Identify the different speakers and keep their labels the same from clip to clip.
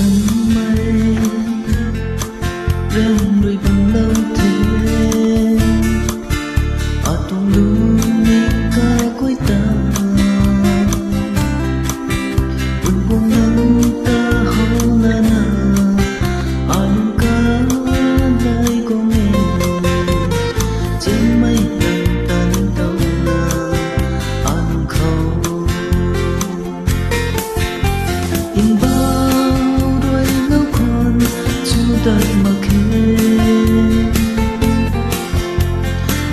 Speaker 1: chẳng may rèn đôi bằng lâu thế ở trong lúc cái cuối ta buồn buồn nắng ta hôn na na anh cả đây có nghe trên mây nắng tan đâu là anh không in bao đôi ngâu con chưa đợi mà khe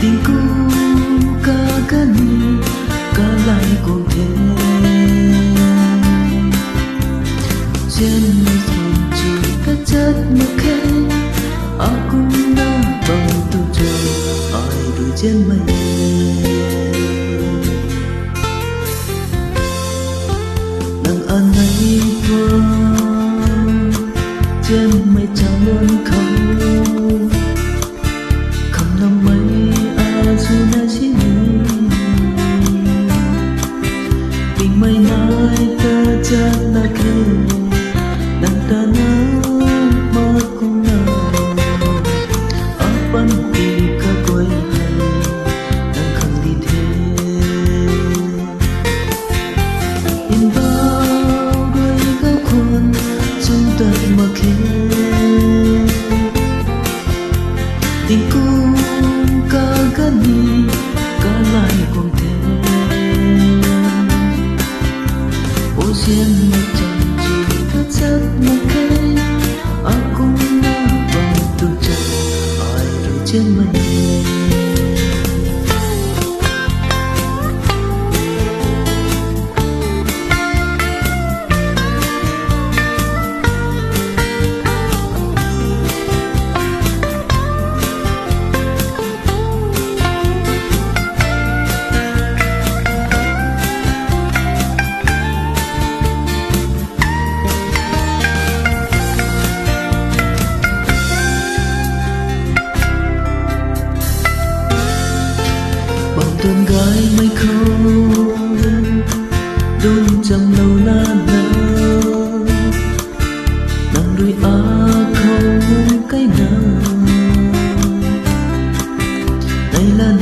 Speaker 1: tình cũ cả gani cả lại còn thế trên mây thầm chỉ ta chất mà khe aku na bằng tu trời ai đôi trên mây nắng an ấy qua trên mây trắng luôn không không năm mấy dù đã chỉ tình mây nói ta chắc là kêu đang ta nắng mất cũng nào ở bên đi cả quay hay đang không đi thế in bao đôi gấu khuôn chúng ta mà kêu tình cũ cả gani cả lại còn thế ô duyên mà chẳng chỉ thật rất mà kể aku na bằng tu trời ai rồi trên mây tuần gái mây khôn đôi chẳng lâu na na nắng đôi không cái nào đây là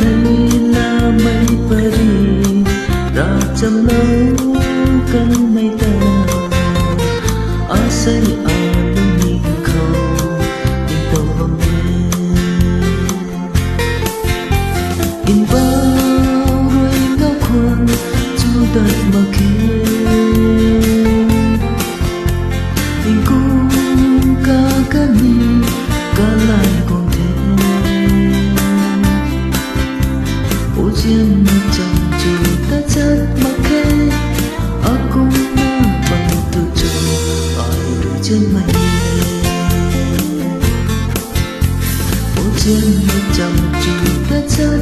Speaker 1: mây Paris ra chăm lâu cánh mây ta xây đôi nhìn không nhìn tàu hôm in bao đôi ngao khuôn chú đợi mà kêu tình cũ cả gani cả lại còn thế ô duyên mà chẳng chỉ ta chất mà khe aku na bằng tu trời ai đôi trên mây ô duyên mà chẳng chỉ ta chất